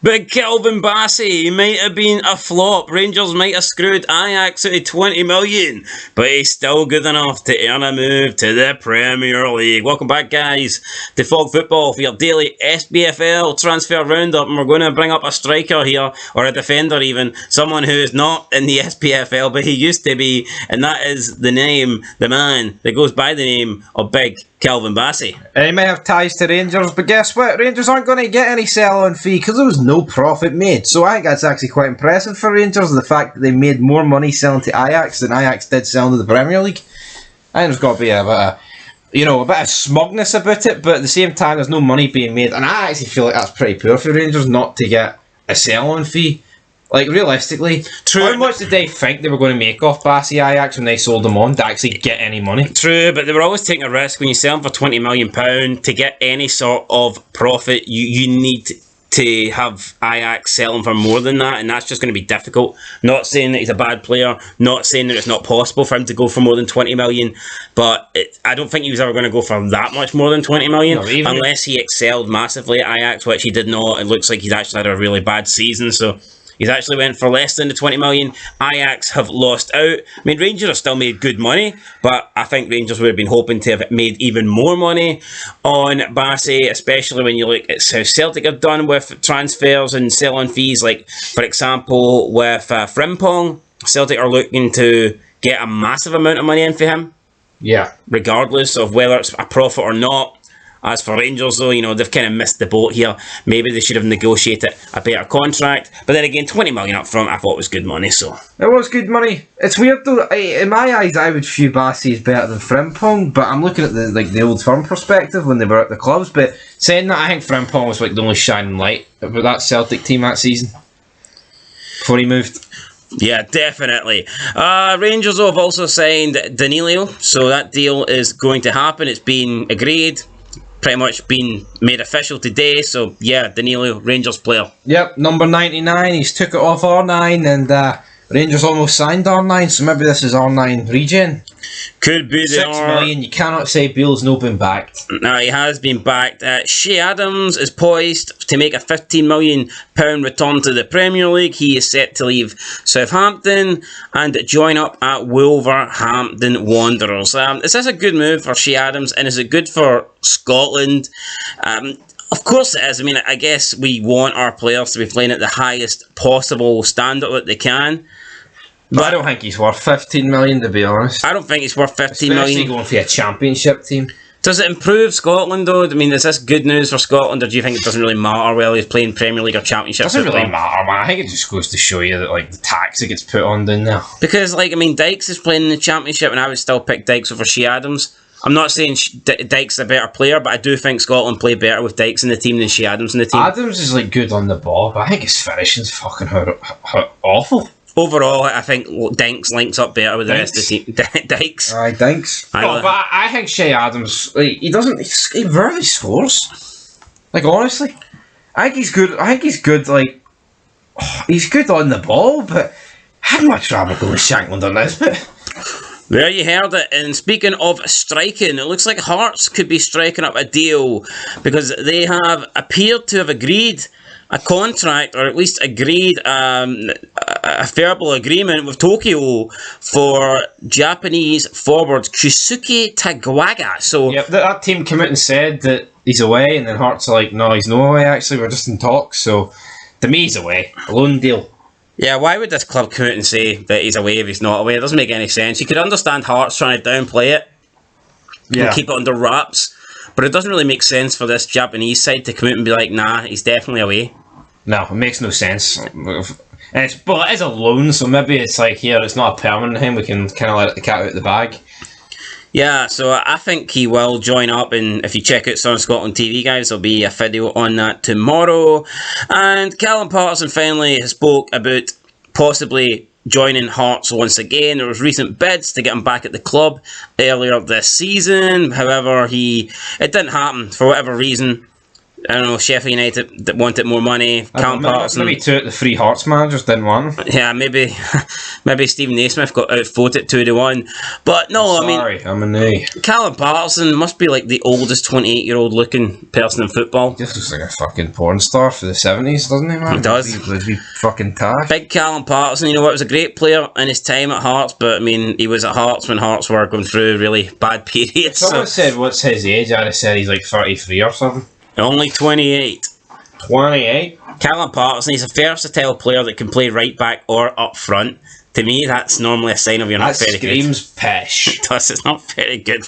Big Calvin Bassey might have been a flop. Rangers might have screwed Ajax out of 20 million, but he's still good enough to earn a move to the Premier League. Welcome back, guys, to Fog Football for your daily SPFL transfer roundup. And we're going to bring up a striker here, or a defender even, someone who is not in the SPFL, but he used to be, and that is the man that goes by the name of Big Calvin Bassey. He may have ties to Rangers, but guess what? Rangers aren't going to get any sell-on fee because there was no profit made. So I think that's actually quite impressive for Rangers, the fact that they made more money selling to Ajax than Ajax did selling to the Premier League. I think there's got to be a bit of smugness about it, but at the same time there's no money being made, and I actually feel like that's pretty poor for Rangers not to get a sell-on fee. Like, realistically, how much did they think they were going to make off Bassey Ajax when they sold them on to actually get any money? True, but they were always taking a risk. When you sell them for £20 million, to get any sort of profit, you need to have Ajax selling for more than that, and that's just going to be difficult. Not saying that he's a bad player, not saying that it's not possible for him to go for more than 20 million, but I don't think he was ever going to go for that much more than 20 million, unless he excelled massively at Ajax, which he did not. It looks like he's actually had a really bad season, so he's actually went for less than the 20 million. Ajax have lost out. I mean, Rangers have still made good money, but I think Rangers would have been hoping to have made even more money on Bassey, especially when you look at how Celtic have done with transfers and sell-on fees. Like, for example, with Frimpong, Celtic are looking to get a massive amount of money in for him. Yeah. Regardless of whether it's a profit or not. As for Rangers, though, they've kind of missed the boat here. Maybe they should have negotiated a better contract. But then again, 20 million up front, I thought was good money, so. It was good money. It's weird, though. In my eyes, I would view Bassey as better than Frimpong, but I'm looking at the old firm perspective when they were at the clubs. But saying that, I think Frimpong was like the only shining light about that Celtic team that season before he moved. Yeah, definitely. Rangers, though, have also signed Danilo, so that deal is going to happen. It's been agreed. Pretty much been made official today, so yeah, Danilo, Rangers player. Yep, number 99, he's took it off R9, and Rangers almost signed R9, so maybe this is R9 regen. Could be. 6 million, you cannot say Beale's not been backed. No, he has been backed. Shea Adams is poised to make a £15 million return to the Premier League. He is set to leave Southampton and join up at Wolverhampton Wanderers. Is this a good move for Shea Adams, and is it good for Scotland? Of course it is. I mean, I guess we want our players to be playing at the highest possible standard that they can. But I don't think he's worth 15 million, to be honest. I don't think he's worth 15 million. Especially going for a championship team. Does it improve Scotland, though? I mean, is this good news for Scotland, or do you think it doesn't really matter whether he's playing Premier League or Championship? It doesn't really matter, man. I think it just goes to show you that, like, the tax that gets put on down there. Because, like, I mean, Dykes is playing in the Championship, and I would still pick Dykes over Shea Adams. I'm not saying Dykes is a better player, but I do think Scotland play better with Dykes in the team than Shea Adams in the team. Adams is, like, good on the ball, but I think his finishing's fucking awful. Overall, I think Dykes links up better with the rest of the team. Dykes. Aye, Dykes. But I think Shea Adams, like, he rarely scores. Like, honestly. I think he's good, like, he's good on the ball, but I'd much rather go with Shankland on this bit. There you heard it. And speaking of striking, it looks like Hearts could be striking up a deal because they have appeared to have agreed a contract, or at least agreed a verbal agreement with Tokyo for Japanese forward Kusuke Tagawa. So yep, that team came out and said that he's away, and then Hearts are like, no, he's not away, actually, we're just in talks. So to me, he's away. A loan deal. Yeah, why would this club come out and say that he's away if he's not away? It doesn't make any sense. You could understand Hearts trying to downplay it and keep it under wraps, but it doesn't really make sense for this Japanese side to come out and be like, nah, he's definitely away. No, it makes no sense. But it is a loan, so maybe it's like, here, it's not a permanent thing, we can kind of let the cat out of the bag. Yeah, so I think he will join up, and if you check out Sun Scotland TV, guys, there'll be a video on that tomorrow. And Callum Parsons finally spoke about possibly joining Hearts once again. There was recent bids to get him back at the club earlier this season. However, it didn't happen for whatever reason. I don't know, Sheffield United that wanted more money. Calum Parsons. Maybe two of the three Hearts managers didn't want him. Yeah, maybe Stephen Naismith got outvoted 2-1. But no, Sorry, I'm a nay. Callum Parsons must be like the oldest 28-year-old looking person in football. Just looks like a fucking porn star for the 70s, doesn't he, man? He does. Would be fucking tash. Big Callum Parsons, you know what, was a great player in his time at Hearts, but I mean, he was at Hearts when Hearts were going through really bad periods. Someone said, what's his age? I'd have said he's like 33 or something. Only 28. 28? Callum Parsons, he's a versatile player that can play right back or up front. To me, that's normally a sign of you're not very good. That screams pish. It does, it's not very good.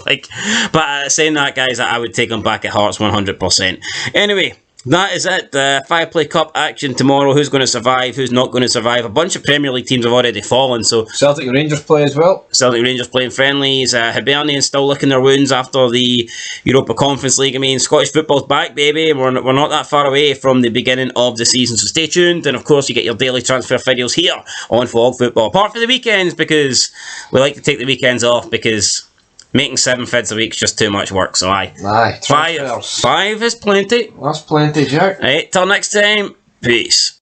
But saying that, guys, I would take him back at Hearts 100%. Anyway, that is it. The 5-play cup action tomorrow. Who's going to survive? Who's not going to survive? A bunch of Premier League teams have already fallen. So Celtic Rangers play as well. Celtic Rangers playing friendlies. Hibernians still licking their wounds after the Europa Conference League. I mean, Scottish football's back, baby. We're not that far away from the beginning of the season. So stay tuned. And of course, you get your daily transfer videos here on Flog Football. Apart from the weekends, because we like to take the weekends off because making 7 vids a week is just too much work, so aye. Five is plenty. That's plenty, Jack. Right, till next time, peace.